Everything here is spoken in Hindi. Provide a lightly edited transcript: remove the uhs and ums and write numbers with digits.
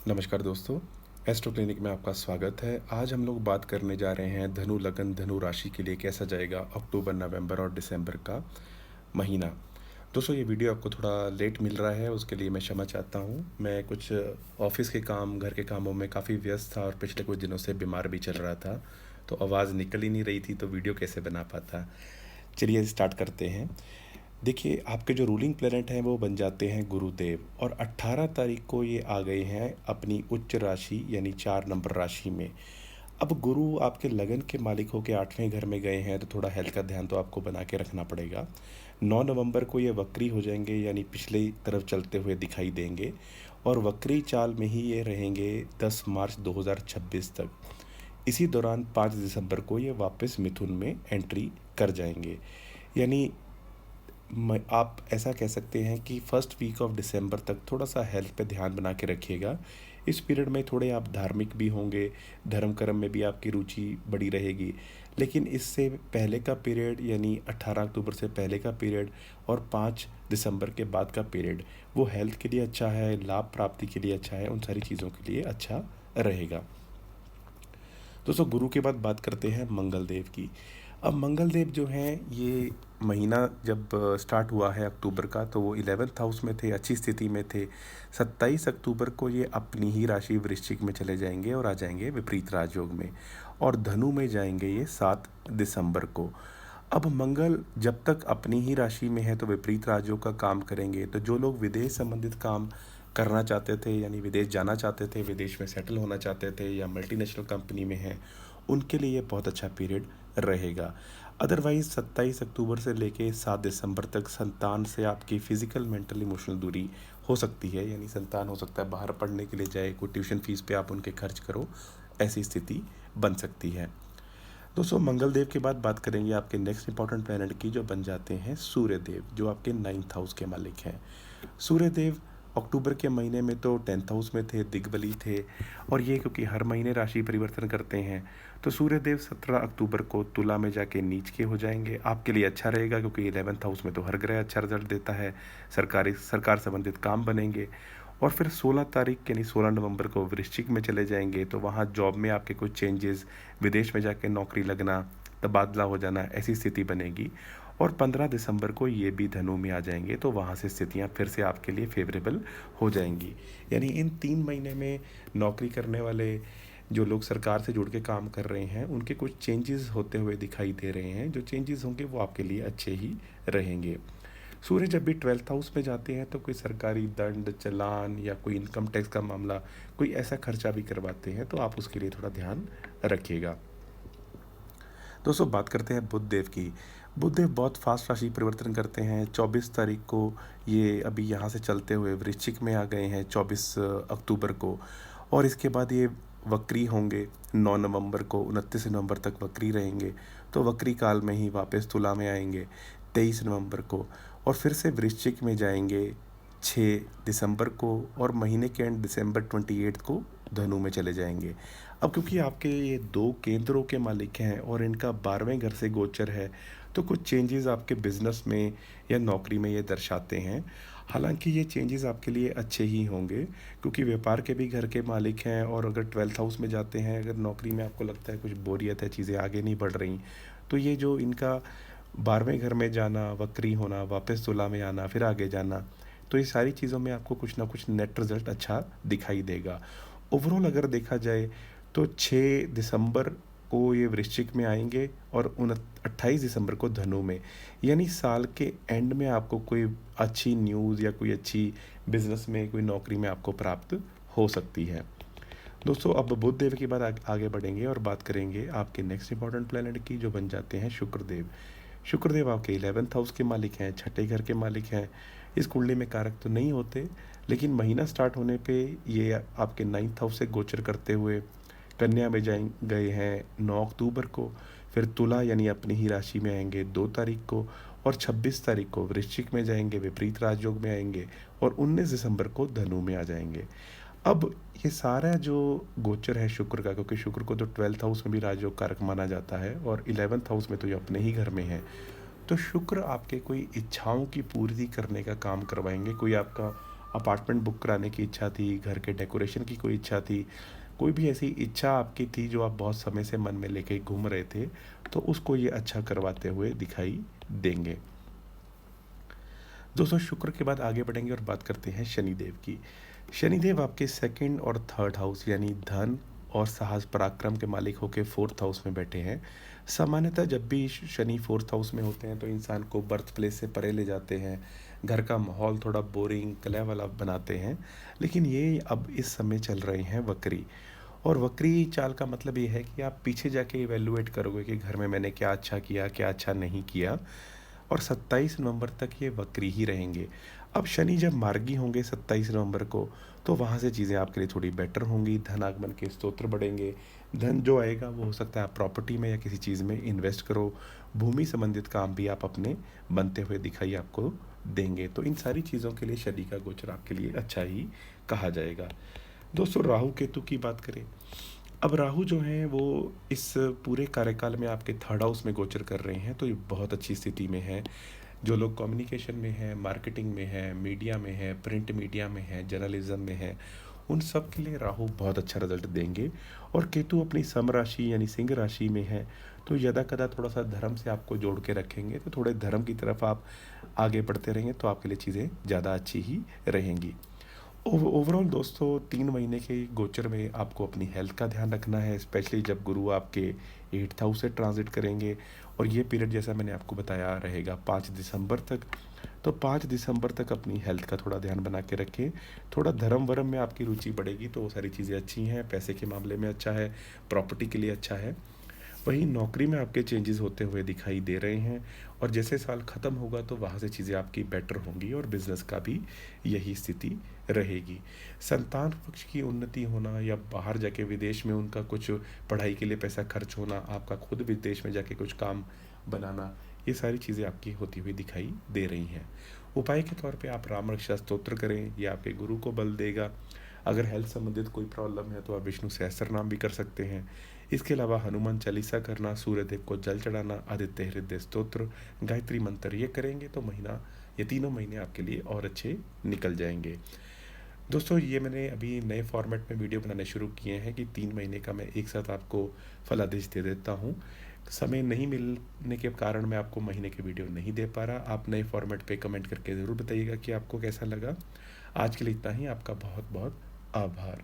नमस्कार दोस्तों, एस्ट्रो क्लिनिक में आपका स्वागत है। आज हम लोग बात करने जा रहे हैं धनु लगन धनु राशि के लिए कैसा जाएगा अक्टूबर, नवंबर और दिसंबर का महीना। दोस्तों ये वीडियो आपको थोड़ा लेट मिल रहा है, उसके लिए मैं क्षमा चाहता हूँ। मैं कुछ ऑफिस के काम, घर के कामों में काफ़ी व्यस्त था और पिछले कुछ दिनों से बीमार भी चल रहा था, तो आवाज़ निकल ही नहीं रही थी, तो वीडियो कैसे बना पाता। चलिए स्टार्ट करते हैं। देखिए, आपके जो रूलिंग प्लेनेट हैं वो बन जाते हैं गुरुदेव, और 18 तारीख को ये आ गए हैं अपनी उच्च राशि यानी 4 नंबर राशि में। अब गुरु आपके लगन के मालिक होकर 8वें घर में गए हैं, तो थोड़ा हेल्थ का ध्यान तो आपको बना के रखना पड़ेगा। 9 नवंबर को ये वक्री हो जाएंगे, यानी पिछले तरफ चलते हुए दिखाई देंगे, और वक्री चाल में ही ये रहेंगे 10 मार्च 2026 तक। इसी दौरान 5 दिसंबर को ये वापस मिथुन में एंट्री कर जाएंगे। यानी आप ऐसा कह सकते हैं कि फर्स्ट वीक ऑफ दिसंबर तक थोड़ा सा हेल्थ पे ध्यान बना के रखिएगा। इस पीरियड में थोड़े आप धार्मिक भी होंगे, धर्म कर्म में भी आपकी रुचि बड़ी रहेगी। लेकिन इससे पहले का पीरियड यानी 18 अक्टूबर से पहले का पीरियड और 5 दिसंबर के बाद का पीरियड वो हेल्थ के लिए अच्छा है, लाभ प्राप्ति के लिए अच्छा है, उन सारी चीज़ों के लिए अच्छा रहेगा। दोस्तों गुरु के बाद बात करते हैं मंगल देव की। अब मंगल देव जो हैं, ये महीना जब स्टार्ट हुआ है अक्टूबर का, तो वो 11th हाउस में थे, अच्छी स्थिति में थे। 27 अक्टूबर को ये अपनी ही राशि वृश्चिक में चले जाएंगे और आ जाएंगे विपरीत राजयोग में, और धनु में जाएंगे ये 7 दिसंबर को। अब मंगल जब तक अपनी ही राशि में है तो विपरीत राजयोग का काम करेंगे। तो जो लोग विदेश संबंधित काम करना चाहते थे, यानी विदेश जाना चाहते थे, विदेश में सेटल होना चाहते थे, या मल्टीनेशनल कंपनी में हैं, उनके लिए ये बहुत अच्छा पीरियड रहेगा। अदरवाइज़ 27 अक्टूबर से लेके 7 दिसंबर तक संतान से आपकी फ़िज़िकल, मेंटल, इमोशनल दूरी हो सकती है। यानी संतान हो सकता है बाहर पढ़ने के लिए जाए, कोई ट्यूशन फ़ीस पे आप उनके खर्च करो, ऐसी स्थिति बन सकती है। दोस्तों मंगल देव के बाद बात करेंगे आपके नेक्स्ट इंपॉर्टेंट प्लैनेट की, जो बन जाते हैं सूर्य देव, जो आपके 9th हाउस के मालिक हैं। सूर्य देव अक्टूबर के महीने में तो 10th हाउस में थे, दिग्बली थे, और ये क्योंकि हर महीने राशि परिवर्तन करते हैं, तो सूर्य देव 17 अक्टूबर को तुला में जाके नीच के हो जाएंगे। आपके लिए अच्छा रहेगा क्योंकि 11th हाउस में तो हर ग्रह अच्छा रिजल्ट देता है, सरकार संबंधित काम बनेंगे। और फिर 16 तारीख यानी 16 नवंबर को वृश्चिक में चले जाएंगे, तो वहाँ जॉब में आपके कुछ चेंजेस, विदेश में जाके नौकरी लगना, तबादला हो जाना, ऐसी स्थिति बनेगी। और 15 दिसंबर को ये भी धनु में आ जाएंगे, तो वहाँ से स्थितियाँ फिर से आपके लिए फेवरेबल हो जाएंगी। यानी इन 3 महीने में नौकरी करने वाले जो लोग सरकार से जुड़ के काम कर रहे हैं, उनके कुछ चेंजेस होते हुए दिखाई दे रहे हैं। जो चेंजेस होंगे वो आपके लिए अच्छे ही रहेंगे। सूर्य जब भी 12th हाउस में जाते हैं तो कोई सरकारी दंड, चालान या कोई इनकम टैक्स का मामला, कोई ऐसा खर्चा भी करवाते हैं, तो आप उसके लिए थोड़ा ध्यान रखिएगा। दोस्तों बात करते हैं बुध देव की। बुध देव बहुत फास्ट राशि परिवर्तन करते हैं। 24 तारीख को ये अभी यहाँ से चलते हुए वृश्चिक में आ गए हैं, 24 अक्टूबर को, और इसके बाद ये वक्री होंगे 9 नवंबर को, 29 नवंबर तक वक्री रहेंगे। तो वक्री काल में ही वापस तुला में आएंगे 23 नवंबर को, और फिर से वृश्चिक में जाएंगे 6 दिसंबर को, और महीने के एंड दिसंबर 28 को धनु में चले जाएंगे। अब क्योंकि आपके ये 2 केंद्रों के मालिक हैं और इनका 12वें घर से गोचर है, तो कुछ चेंजेस आपके बिजनेस में या नौकरी में ये दर्शाते हैं। हालांकि ये चेंजेस आपके लिए अच्छे ही होंगे, क्योंकि व्यापार के भी घर के मालिक हैं, और अगर 12th हाउस में जाते हैं, अगर नौकरी में आपको लगता है कुछ बोरियत है, चीज़ें आगे नहीं बढ़ रही, तो ये जो इनका 12वें घर में जाना, वक्री होना, वापस तुला में आना, फिर आगे जाना, तो ये सारी चीज़ों में आपको कुछ ना कुछ नेट रिजल्ट अच्छा दिखाई देगा। ओवरऑल अगर देखा जाए तो 6 दिसंबर को ये वृश्चिक में आएंगे, और 28 दिसंबर को धनु में। यानी साल के एंड में आपको कोई अच्छी न्यूज़ या कोई अच्छी बिजनेस में, कोई नौकरी में आपको प्राप्त हो सकती है। दोस्तों अब बुध देव के बाद आगे बढ़ेंगे और बात करेंगे आपके नेक्स्ट इंपॉर्टेंट प्लेनेट की, जो बन जाते हैं शुक्रदेव। शुक्रदेव आपके 11th हाउस के मालिक हैं, छठे घर के मालिक हैं। इस कुंडली में कारक तो नहीं होते, लेकिन महीना स्टार्ट होने पे ये आपके 9th हाउस से गोचर करते हुए कन्या में गए हैं 9 अक्टूबर को, फिर तुला यानी अपनी ही राशि में आएंगे 2 तारीख को, और 26 तारीख को वृश्चिक में जाएंगे, विपरीत राजयोग में आएंगे, और 19 दिसंबर को धनु में आ जाएंगे। अब ये सारा जो गोचर है शुक्र का, क्योंकि शुक्र को तो 12th हाउस में भी राजयोग कारक माना जाता है, और 11th हाउस में तो ये अपने ही घर में है, तो शुक्र आपके कोई इच्छाओं की पूर्ति करने का काम करवाएंगे। कोई आपका अपार्टमेंट बुक कराने की इच्छा थी, घर के डेकोरेशन की कोई इच्छा थी, कोई भी ऐसी इच्छा आपकी थी जो आप बहुत समय से मन में लेके घूम रहे थे, तो उसको ये अच्छा करवाते हुए दिखाई देंगे। दोस्तों, शुक्र के बाद आगे बढ़ेंगे और बात करते हैं शनिदेव की। शनिदेव आपके सेकंड और थर्ड हाउस यानी धन और साहस पराक्रम के मालिक होकर फोर्थ हाउस में बैठे हैं। सामान्यतः जब भी शनि फोर्थ हाउस में होते हैं तो इंसान को बर्थ प्लेस से परे ले जाते हैं, घर का माहौल थोड़ा बोरिंग कलह वाला बनाते हैं। लेकिन ये अब इस समय चल रहे हैं वक्री। और वक्री चाल का मतलब ये है कि आप पीछे जाके इवेलुएट करोगे कि घर में मैंने क्या अच्छा किया, क्या अच्छा नहीं किया। और 27 नवंबर तक ये वक्री ही रहेंगे। अब शनि जब मार्गी होंगे 27 नवंबर को, तो वहाँ से चीज़ें आपके लिए थोड़ी बेटर होंगी, धन आगमन के स्तोत्र बढ़ेंगे। धन जो आएगा वो हो सकता है आप प्रॉपर्टी में या किसी चीज़ में इन्वेस्ट करो, भूमि संबंधित काम भी आप अपने बनते हुए दिखाई आपको देंगे। तो इन सारी चीज़ों के लिए शनि का गोचर आपके लिए अच्छा ही कहा जाएगा। दोस्तों, राहु केतु की बात करें। अब राहु जो हैं वो इस पूरे कार्यकाल में आपके थर्ड हाउस में गोचर कर रहे हैं, तो ये बहुत अच्छी स्थिति में है। जो लोग कम्युनिकेशन में हैं, मार्केटिंग में हैं, मीडिया में हैं, प्रिंट मीडिया में हैं, जर्नलिज्म में हैं, उन सब के लिए राहु बहुत अच्छा रिजल्ट देंगे। और केतु अपनी सम राशि यानी सिंह राशि में है, तो यदा कदा थोड़ा सा धर्म से आपको जोड़ के रखेंगे, तो थोड़े धर्म की तरफ आप आगे बढ़ते रहेंगे तो आपके लिए चीज़ें ज़्यादा अच्छी ही रहेंगी। ओवरऑल दोस्तों, 3 महीने के गोचर में आपको अपनी हेल्थ का ध्यान रखना है, स्पेशली जब गुरु आपके 8th हाउस से ट्रांजिट करेंगे। और ये पीरियड जैसा मैंने आपको बताया रहेगा 5 दिसंबर तक। तो 5 दिसंबर तक अपनी हेल्थ का थोड़ा ध्यान बना के रखें। थोड़ा धर्म वर्म में आपकी रुचि बढ़ेगी तो वो सारी चीज़ें अच्छी हैं, पैसे के मामले में अच्छा है, प्रॉपर्टी के लिए अच्छा है। वहीं नौकरी में आपके चेंजेस होते हुए दिखाई दे रहे हैं। और जैसे साल ख़त्म होगा तो वहाँ से चीज़ें आपकी बेटर होंगी और बिजनेस का भी यही स्थिति रहेगी। संतान पक्ष की उन्नति होना या बाहर जाके विदेश में उनका कुछ पढ़ाई के लिए पैसा खर्च होना, आपका खुद विदेश में जाके कुछ काम बनाना, ये सारी चीज़ें आपकी होती हुई दिखाई दे रही हैं। उपाय के तौर पे आप राम रक्षा स्तोत्र करें, ये आपके गुरु को बल देगा। अगर हेल्थ संबंधित कोई प्रॉब्लम है तो आप विष्णु सहस्त्र नाम भी कर सकते हैं। इसके अलावा हनुमान चालीसा करना, सूर्यदेव को जल चढ़ाना, आदित्य हृदय स्तोत्र, गायत्री मंत्र, ये करेंगे तो ये तीनों महीने आपके लिए और अच्छे निकल जाएंगे। दोस्तों, ये मैंने अभी नए फॉर्मेट में वीडियो बनाने शुरू किए हैं कि 3 महीने का मैं एक साथ आपको फलादेश दे देता हूँ। समय नहीं मिलने के कारण मैं आपको महीने के वीडियो नहीं दे पा रहा। आप नए फॉर्मेट पे कमेंट करके ज़रूर बताइएगा कि आपको कैसा लगा। आज के लिए इतना ही। आपका बहुत बहुत आभार।